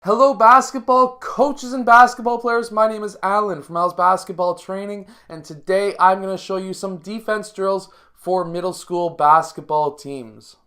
Hello basketball coaches and basketball players, my name is Alan from Al's Basketball Training, and today I'm going to show you some defense drills for middle school basketball teams.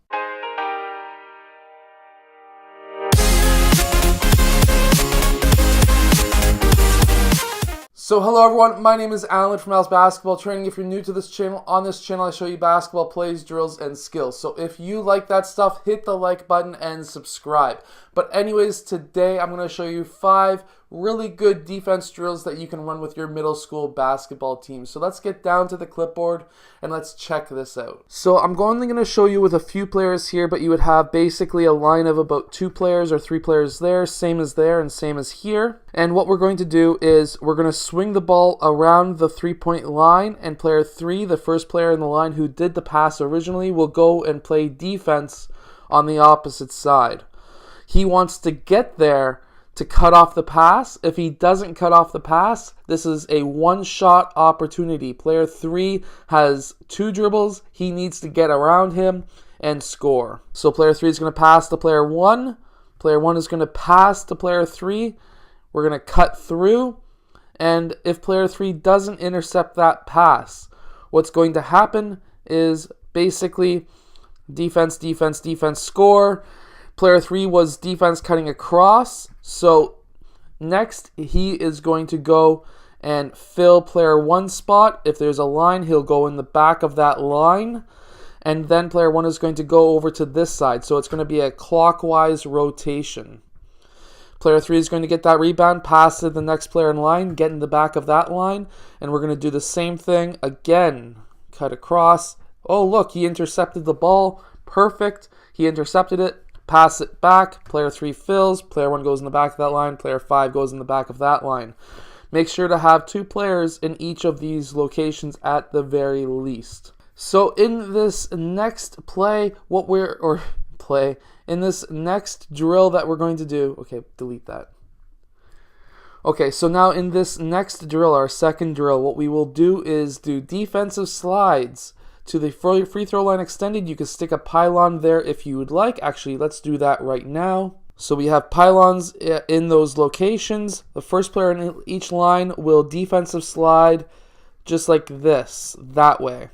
So hello everyone, my name is Alan from Al's Basketball Training. If you're new to this channel, on this channel I show you basketball plays, drills, and skills. So if you like that stuff, hit the like button and subscribe. But anyways, today I'm going to show you 5 really good defense drills that you can run with your middle school basketball team. So let's get down to the clipboard and let's check this out. So I'm only going to show you with a few players here, but you would have basically a line of about 2 players or 3 players there, same as there and same as here. And what we're going to do is we're going to swing the ball around the 3-point line, and player 3, the first player in the line who did the pass originally, will go and play defense on the opposite side. He wants to get there to cut off the pass. If he doesn't cut off the pass, this is a one-shot opportunity. Player 3 has 2 dribbles. He needs to get around him and score. So player 3 is going to pass to player 1. Player 1 is going to pass to player 3. We're going to cut through. And if player 3 doesn't intercept that pass, what's going to happen is basically defense, defense, defense, score. Player 3 was defense cutting across, so next he is going to go and fill player 1's spot. If there's a line, he'll go in the back of that line, and then player 1 is going to go over to this side, so it's going to be a clockwise rotation. Player 3 is going to get that rebound, pass to the next player in line, get in the back of that line, and we're going to do the same thing again. Cut across. Oh, look, he intercepted the ball. Perfect. He intercepted it. Pass it back, player 3 fills, player 1 goes in the back of that line, player 5 goes in the back of that line. Make sure to have 2 players in each of these locations at the very least. So in this next in this next drill that we're going to do, okay, delete that. Okay, so now in this next drill, our second drill, what we will do is do defensive slides to the free throw line extended. You can stick a pylon there if you would like. Actually, let's do that right now. So we have pylons in those locations. The first player in each line will defensive slide just like this, that way.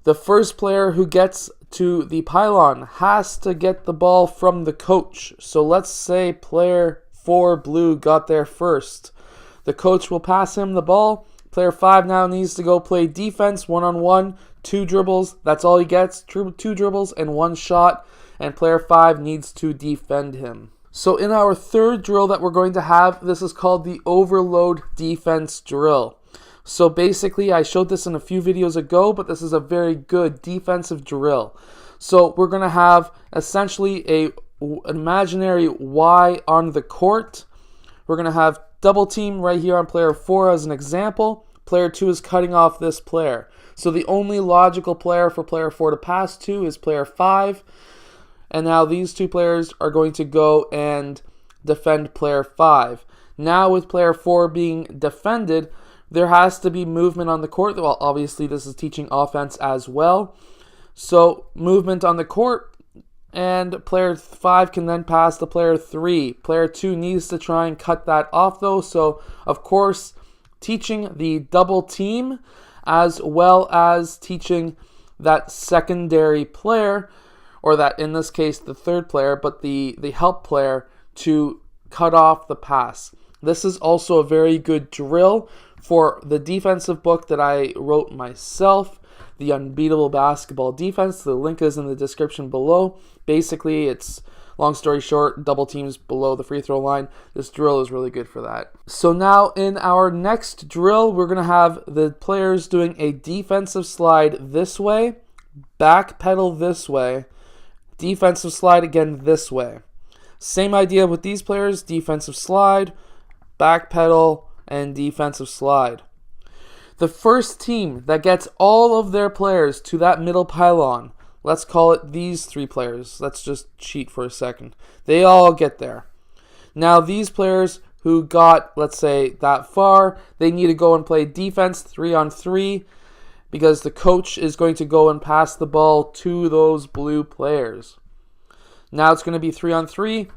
The first player who gets to the pylon has to get the ball from the coach. So let's say player 4 blue got there first. The coach will pass him the ball. Player 5 now needs to go play defense, one-on-one, 2 dribbles. That's all he gets, 2 dribbles and 1 shot. And player 5 needs to defend him. So in our third drill that we're going to have, this is called the overload defense drill. So basically, I showed this in a few videos ago, but this is a very good defensive drill. So we're going to have essentially an imaginary Y on the court. We're going to have double team right here on player 4 as an example. Player 2 is cutting off this player. So the only logical player for player 4 to pass to is player 5. And now these 2 players are going to go and defend player 5. Now with player 4 being defended, there has to be movement on the court. Well, obviously this is teaching offense as well. So movement on the court. And player 5 can then pass to player 3. Player 2 needs to try and cut that off though. So, of course, teaching the double team as well as teaching that secondary player, or that in this case the third player, but the help player to cut off the pass. This is also a very good drill for the defensive book that I wrote myself, the Unbeatable Basketball Defense. The link is in the description below. Basically, it's, long story short, double teams below the free throw line. This drill is really good for that. So now in our next drill, we're going to have the players doing a defensive slide this way, back pedal this way, defensive slide again this way. Same idea with these players, defensive slide, back pedal, and defensive slide. The first team that gets all of their players to that middle pylon, let's call it these 3 players. Let's just cheat for a second. They all get there. Now these players who got, let's say, that far, they need to go and play defense 3-on-3 because the coach is going to go and pass the ball to those blue players. Now it's going to be 3-on-3.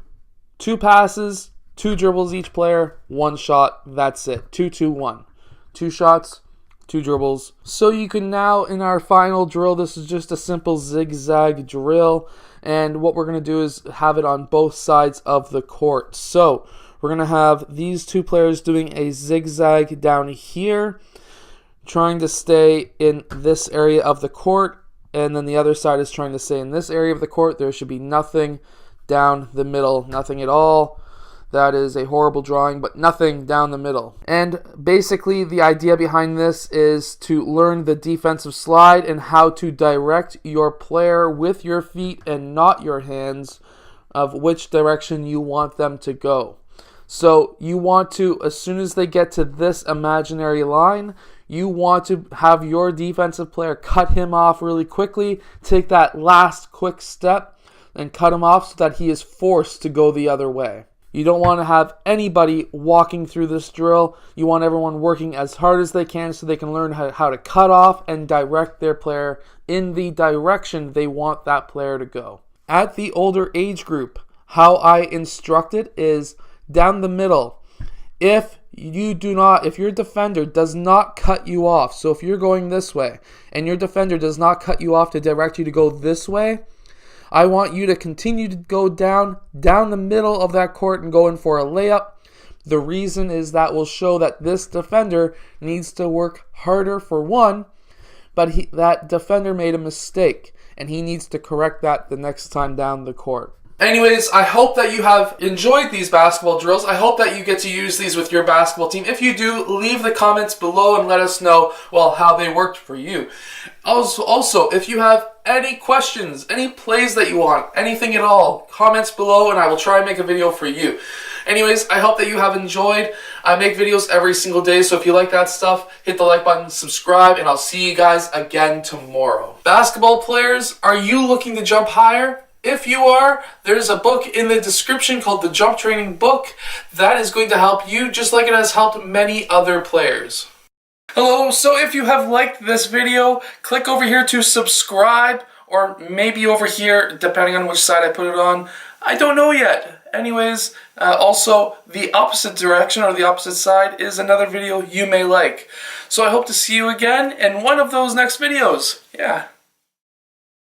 2 passes, 2 dribbles each player, 1 shot. That's it. 2-2-1. 2 shots, 2 dribbles. So you can now, in our final drill, this is just a simple zigzag drill. And what we're going to do is have it on both sides of the court. So we're going to have these 2 players doing a zigzag down here, trying to stay in this area of the court. And then the other side is trying to stay in this area of the court. There should be nothing down the middle, nothing at all. That is a horrible drawing, but nothing down the middle. And basically the idea behind this is to learn the defensive slide and how to direct your player with your feet and not your hands of which direction you want them to go. So you want to, as soon as they get to this imaginary line, you want to have your defensive player cut him off really quickly, take that last quick step and cut him off so that he is forced to go the other way. You don't want to have anybody walking through this drill. You want everyone working as hard as they can so they can learn how to cut off and direct their player in the direction they want that player to go. At the older age group, how I instruct it is down the middle. If your defender does not cut you off, so if you're going this way and your defender does not cut you off to direct you to go this way, I want you to continue to go down the middle of that court and go in for a layup. The reason is that will show that this defender needs to work harder for one, but that defender made a mistake and he needs to correct that the next time down the court. Anyways, I hope that you have enjoyed these basketball drills. I hope that you get to use these with your basketball team. If you do, leave the comments below and let us know, well, how they worked for you. Also, if you have any questions, any plays that you want, anything at all, comments below and I will try and make a video for you. Anyways, I hope that you have enjoyed. I make videos every single day, so if you like that stuff, hit the like button, subscribe, and I'll see you guys again tomorrow. Basketball players, are you looking to jump higher? If you are, there's a book in the description called the Jump Training Book that is going to help you just like it has helped many other players. Hello, so if you have liked this video, click over here to subscribe, or maybe over here, depending on which side I put it on. I don't know yet. Anyways, also the opposite direction or the opposite side is another video you may like. So I hope to see you again in one of those next videos. Yeah.